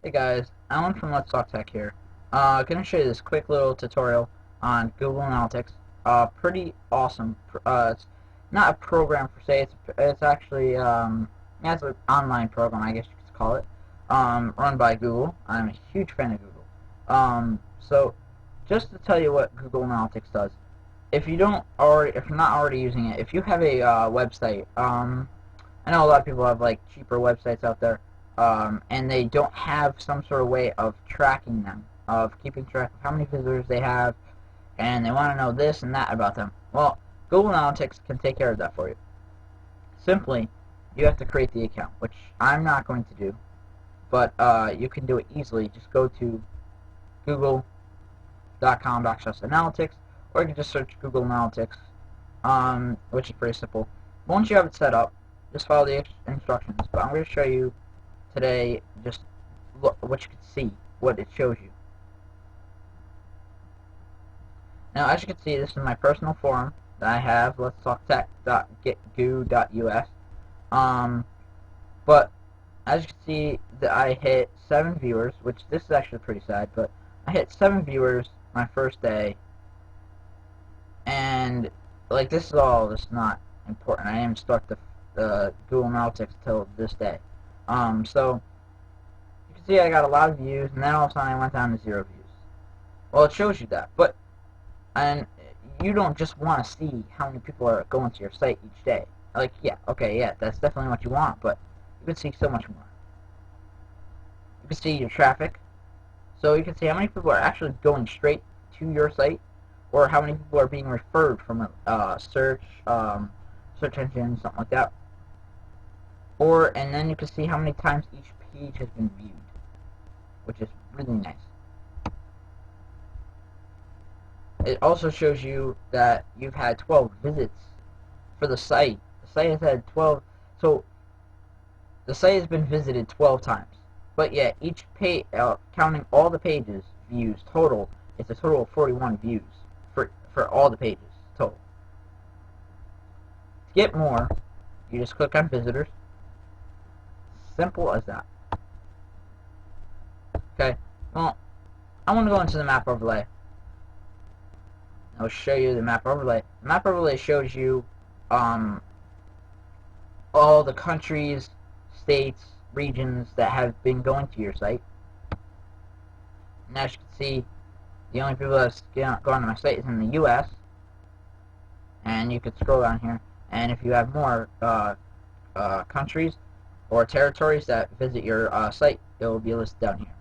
Hey guys, Alan from Let's Talk Tech here. Gonna show you this quick little tutorial on Google Analytics. Pretty awesome. It's not a program per se. It's actually yeah, it's an online program, I guess you could call it. Run by Google. I'm a huge fan of Google. So just to tell you what Google Analytics does, if you're not already using it, if you have a website, I know a lot of people have like cheaper websites out there, and they don't have some sort of way of tracking them, of keeping track of how many visitors they have, and they want to know this and that about them. Well, Google Analytics can take care of that for you. Simply, you have to create the account, which I'm not going to do, but you can do it easily. Just go to google.com/analytics, or you can just search Google Analytics, which is pretty simple. Once you have it set up, just follow the instructions, but I'm going to show you today just what you can see, what it shows you. Now, as you can see, this is my personal forum that I have, letstalktech.getgoo.us. But as you can see, that I hit 7 viewers, which this is actually pretty sad, but I hit 7 viewers my first day, and like this is not important. I didn't start the Google Analytics till this day. So you can see I got a lot of views, and then all of a sudden I went down to 0 views. Well, it shows you that, and you don't just want to see how many people are going to your site each day. Like, yeah, okay, yeah, that's definitely what you want, but you can see so much more. You can see your traffic, so you can see how many people are actually going straight to your site, or how many people are being referred from a search engine, something like that. And then you can see how many times each page has been viewed, which is really nice. It also shows you that you've had 12 visits for the site. The site has had 12, so the site has been visited 12 times. But yet, each page, counting all the pages views total, it's a total of 41 views for all the pages total. To get more, you just click on visitors. Simple as that. Okay, well, I want to go into the map overlay. I'll show you the map overlay. The map overlay shows you all the countries, states, regions that have been going to your site. And as you can see, the only people that's gone to my site is in the US. And you could scroll down here, and if you have more countries or territories that visit your site, it will be listed down here.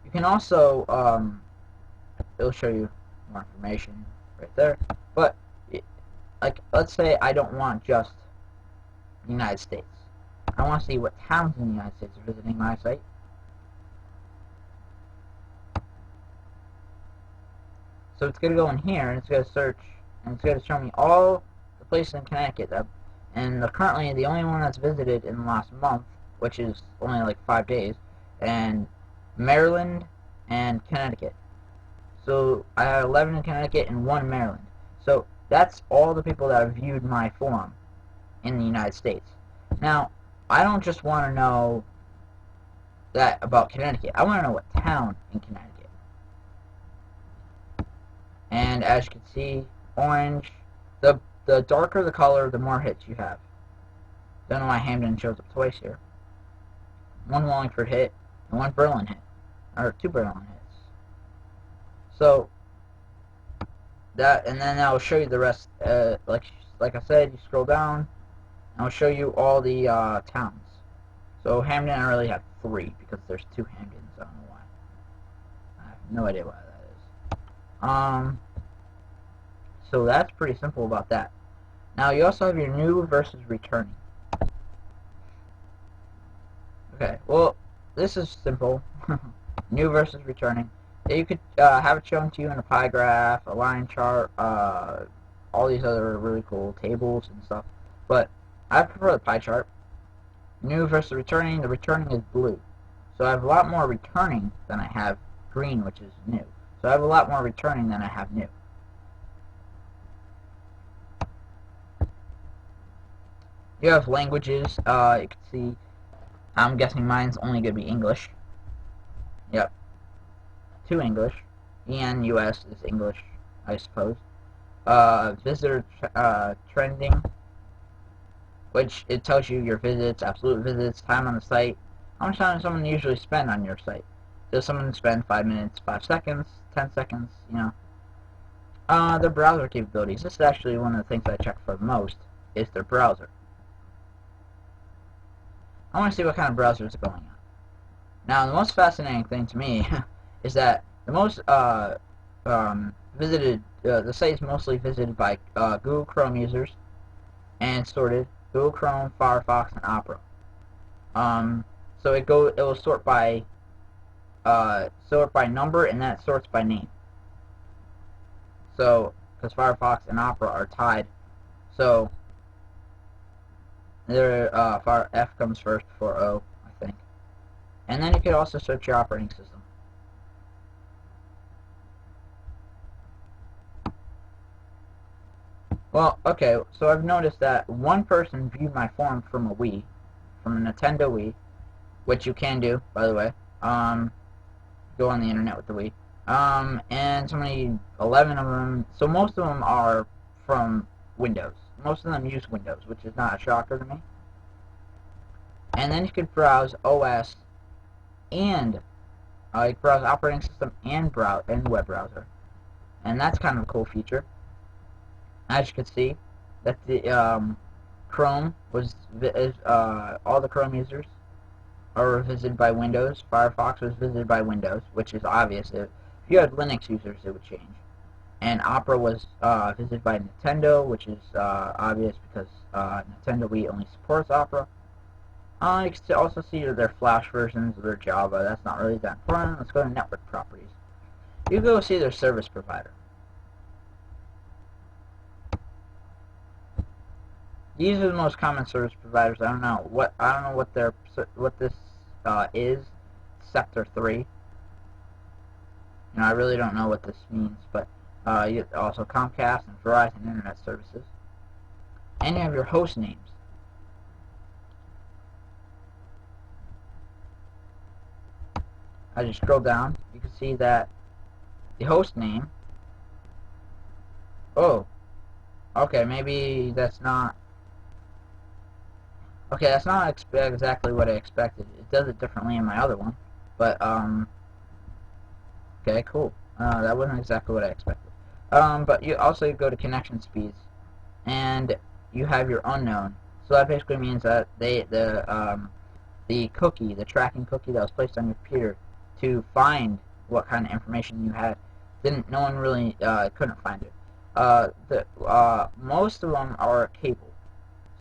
You can also it'll show you more information right there. But like, let's say I don't want just the United States. I want to see what towns in the United States are visiting my site. So it's going to go in here, and it's going to search, and it's going to show me all the places in Connecticut and currently the only one that's visited in the last month, which is only like 5 days, and Maryland and Connecticut. So I have 11 in Connecticut and 1 in Maryland. So that's all the people that have viewed my forum in the United States. Now, I don't just want to know that about Connecticut. I want to know what town in Connecticut. And as you can see, orange, the darker the color, the more hits you have. Don't know why Hamden shows up twice here. 1 Wallingford hit and 1 Berlin hit, or 2 Berlin hits. So that, and then I'll show you the rest. Like I said, you scroll down, and I'll show you all the towns. So Hamden, I really have 3 because there's 2 Hamdens. I don't know why. I have no idea why that is. So that's pretty simple about that. Now you also have your new versus returning. Okay, well, this is simple. New versus returning. You could have it shown to you in a pie graph, a line chart, all these other really cool tables and stuff. But I prefer the pie chart. New versus returning. The returning is blue. So I have a lot more returning than I have green, which is new. So I have a lot more returning than I have new. You have languages. You can see I'm guessing mine's only going to be English. Yep, to English. EN-US is English, I suppose. Visitor trending, which it tells you your visits, absolute visits, time on the site. How much time does someone usually spend on your site? Does someone spend 5 minutes, 5 seconds, 10 seconds, you know? Their browser capabilities. This is actually one of the things I check for most, is their browser. I want to see what kind of browsers are going on. Now, the most fascinating thing to me is that the most visited, the site is mostly visited by Google Chrome users, and sorted Google Chrome, Firefox, and Opera. So it will sort by number, and then it sorts by name. So, because Firefox and Opera are tied, so F comes first before O, I think. And then you could also search your operating system. Well, okay, so I've noticed that one person viewed my form from a Wii, from a Nintendo Wii, which you can do, by the way. Go on the internet with the Wii. And so many, 11 of them, so most of them are from Windows. Most of them use Windows, which is not a shocker to me. And then you could browse OS and you can browse operating system and web browser, and that's kind of a cool feature. As you can see, that the Chrome was all the Chrome users are visited by Windows. Firefox was visited by Windows, which is obvious. If you had Linux users, it would change. And Opera was visited by Nintendo, which is obvious because Nintendo Wii only supports Opera. You can also see their Flash versions of their Java. That's not really that important. Let's go to network properties. You go see their service provider. These are the most common service providers. I don't know what this is. Sector 3. You know, I really don't know what this means, but you also Comcast and Verizon Internet Services. And you have your host names. As you scroll down, you can see that the host name. Oh, okay, maybe that's not. Okay, that's not exactly what I expected. It does it differently in my other one, but okay, cool. That wasn't exactly what I expected. But you also go to connection speeds, and you have your unknown. So that basically means that the cookie, the tracking cookie that was placed on your computer to find what kind of information you had, no one really couldn't find it. Most of them are cable.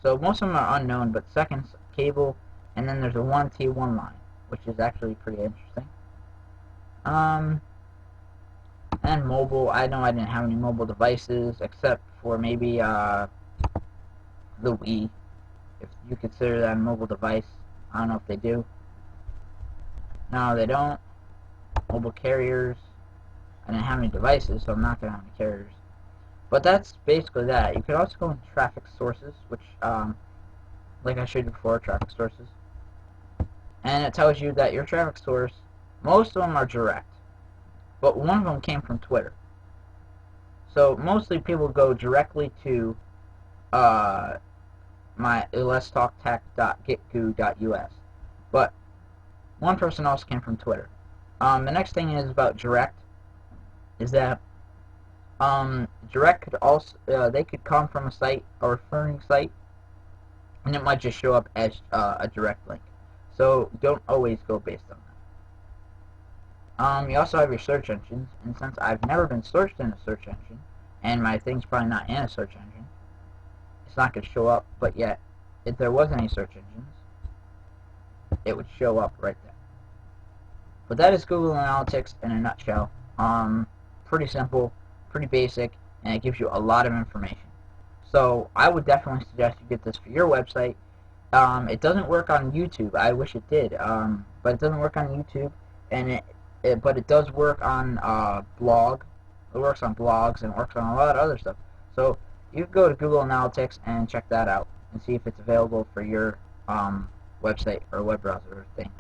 So most of them are unknown, but second's cable, and then there's a 1T1 line, which is actually pretty interesting. And mobile, I know I didn't have any mobile devices, except for maybe the Wii, if you consider that a mobile device. I don't know if they do. No, they don't. Mobile carriers. I didn't have any devices, so I'm not going to have any carriers. But that's basically that. You could also go into traffic sources, which, like I showed you before, traffic sources. And it tells you that your traffic source, most of them are direct. But one of them came from Twitter. So mostly people go directly to my letstalktech.gitgoo.us. But one person also came from Twitter. The next thing is about direct, is that direct could also they could come from a site, a referring site, and it might just show up as a direct link. So don't always go based on that. You also have your search engines, and since I've never been searched in a search engine, and my thing's probably not in a search engine, it's not going to show up. But yet, if there was any search engines, it would show up right there. But that is Google Analytics in a nutshell. Pretty simple, pretty basic, and it gives you a lot of information. So I would definitely suggest you get this for your website. It doesn't work on YouTube. I wish it did, but it doesn't work on YouTube, and but it does work on blog. It works on blogs and works on a lot of other stuff. So you can go to Google Analytics and check that out and see if it's available for your website or web browser thing.